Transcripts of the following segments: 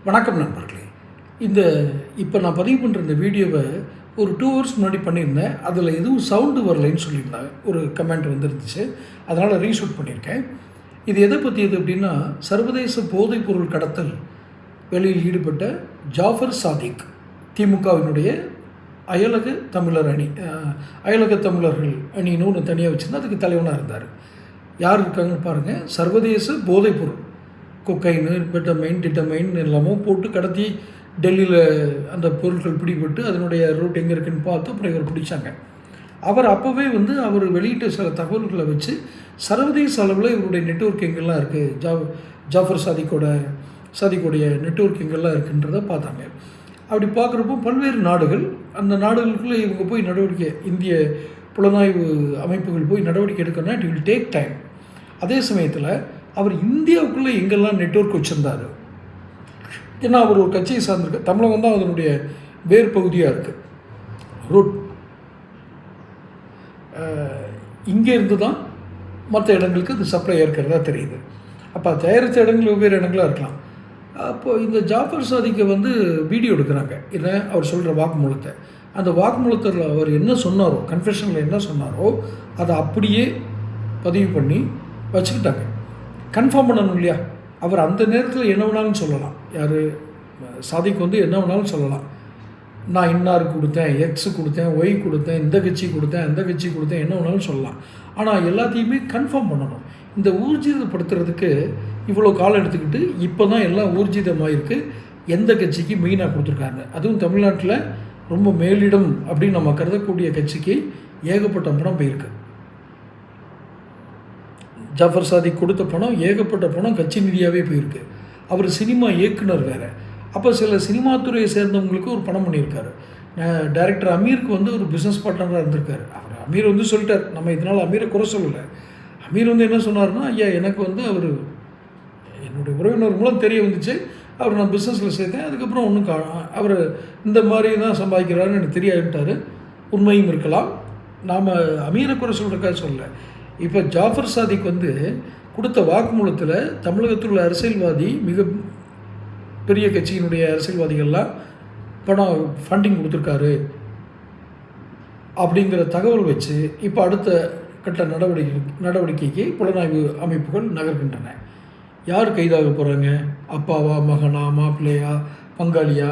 வணக்கம் நண்பர்களே. இந்த இப்போ நான் பதிவு பண்ணுற இந்த வீடியோவை ஒரு 2 ஹவர்ஸ் முன்னாடி பண்ணியிருந்தேன். அதில் எதுவும் சவுண்டு வரலைன்னு சொல்லியிருந்தாங்க. ஒரு கமெண்ட் வந்துருந்துச்சு. அதனால் ரீஷூட் பண்ணியிருக்கேன். இது எதை பற்றியது அப்படின்னா, சர்வதேச போதைப்பொருள் கடத்தல் வேலையில் ஈடுபட்ட ஜாஃபர் சாதிக், திமுகவினுடைய அயலக தமிழர் அணி, அயலக தமிழர்கள் அணின்னு ஒன்று தனியாக வச்சுருந்தா அதுக்கு தலைவனாக இருந்தார். யார் இருக்காங்கன்னு பாருங்கள். சர்வதேச போதைப்பொருள் கொக்கைனு, பெட்டமைன், டிட்டமைன் எல்லாமும் போட்டு கடத்தி டெல்லியில் அந்த பொருட்கள் பிடிபட்டு அதனுடைய ரூட் எங்கே இருக்குன்னு பார்த்து அப்புறம் இவர் பிடிச்சாங்க. அவர் அப்போவே அவர் வெளியிட்ட சில தகவல்களை வச்சு சர்வதேச அளவில் இவருடைய நெட்வொர்க் எங்கெல்லாம் இருக்குது, ஜாஃபர் சாதிக்குடைய நெட்வொர்க் எங்கெல்லாம் இருக்குன்றதை பார்த்தாங்க. அப்படி பார்க்குறப்போ பல்வேறு நாடுகள், அந்த நாடுகளுக்குள்ளே இவங்க போய் நடவடிக்கை, இந்திய புலனாய்வு அமைப்புகள் போய் நடவடிக்கை எடுக்கணும்னா இட் வில் டேக் டைம். அதே சமயத்தில் அவர் இந்தியாவுக்குள்ளே எங்கெல்லாம் நெட்வொர்க் வச்சுருந்தார், ஏன்னா அவர் ஒரு கட்சியை சார்ந்திருக்க, தமிழகம் தான் அதனுடைய வேறு பகுதியாக இருக்குது. ரூட் இங்கேருந்து தான் மற்ற இடங்களுக்கு அது சப்ளை இருக்கிறதா தெரியுது. அப்போ தயாரித்த இடங்கள் வெவ்வேறு இடங்களாக இருக்கலாம். அப்போது இந்த ஜாஃபர் சாதிக்கை வீடியோ எடுக்கிறாங்க. என்ன அவர் சொல்கிற வாக்குமூலத்தை, அந்த வாக்குமூலத்தில் அவர் என்ன சொன்னாரோ, கன்ஃபெஷனில் என்ன சொன்னாரோ அதை அப்படியே பதிவு பண்ணி வச்சுக்கிட்டாங்க. கன்ஃபார்ம் பண்ணணும் இல்லையா? அவர் அந்த நேரத்தில் என்ன வேணாலும் சொல்லலாம். யார் சாதிக்கு என்ன வேணாலும் சொல்லலாம். நான் இன்னாருக்கு கொடுத்தேன், எக்ஸு கொடுத்தேன், ஒய் கொடுத்தேன், இந்த கட்சி கொடுத்தேன், அந்த கட்சி கொடுத்தேன், என்ன வேணாலும் சொல்லலாம். ஆனால் எல்லாத்தையுமே கன்ஃபார்ம் பண்ணணும். இந்த ஊர்ஜிதப்படுத்துறதுக்கு இவ்வளோ காலம் எடுத்துக்கிட்டு இப்போ தான் எல்லாம் ஊர்ஜிதமாகிருக்கு. எந்த கட்சிக்கு மெயினாக கொடுத்துருக்காங்க, அதுவும் தமிழ்நாட்டில் ரொம்ப மேலிடம் அப்படின்னு நம்ம கருதக்கூடிய கட்சிக்கு ஏகப்பட்ட பணம் போயிருக்கு. ஜாஃபர் சாதிக் கொடுத்த பணம், ஏகப்பட்ட பணம் கட்சி நிதியாகவே போயிருக்கு. அவர் சினிமா இயக்குனர் வேறு. அப்போ சில சினிமா துறையை சேர்ந்தவங்களுக்கு ஒரு பணம் பண்ணியிருக்காரு. டைரக்டர் அமீருக்கு ஒரு பிஸ்னஸ் பார்ட்னராக இருந்திருக்காரு. அவர் அமீர் சொல்லிட்டார், நம்ம இதனால் அமீரை குறை சொல்லலை. அமீர் என்ன சொன்னார்னா, ஐயா எனக்கு அவர் என்னுடைய உறவினர் மூலம் தெரிய வந்துச்சு, அவர் நான் பிஸ்னஸில் சேர்த்தேன், அதுக்கப்புறம் ஒன்றும் அவர் இந்த மாதிரி தான் சம்பாதிக்கிறாருன்னு எனக்கு தெரியாதுட்டார். உண்மையும் இருக்கலாம், நாம் அமீரை குறை சொல்கிறக்காக சொல்லலை. இப்போ ஜாஃபர் சாதிக் கொடுத்த வாக்குமூலத்தில் தமிழகத்தில் உள்ள அரசியல்வாதி, மிக பெரிய கட்சியினுடைய அரசியல்வாதிகள்லாம் பணம் ஃபண்டிங் கொடுத்துருக்காரு அப்படிங்கிற தகவல் வச்சு இப்போ அடுத்த கட்ட நடவடிக்கைக்கு புலனாய்வு அமைப்புகள் நகர்கின்றன. யார் கைதாக போகிறாங்க? அப்பாவா, மகனா, மாப்பிள்ளையா, பங்காளியா,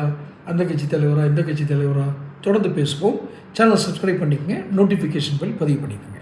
அந்த கட்சி தலைவரா, இந்த கட்சி தலைவரா? தொடர்ந்து பேசுவோம். சேனல் சப்ஸ்கிரைப் பண்ணிக்கங்க, நோட்டிஃபிகேஷன் பெல் பதிவு பண்ணிக்கோங்க.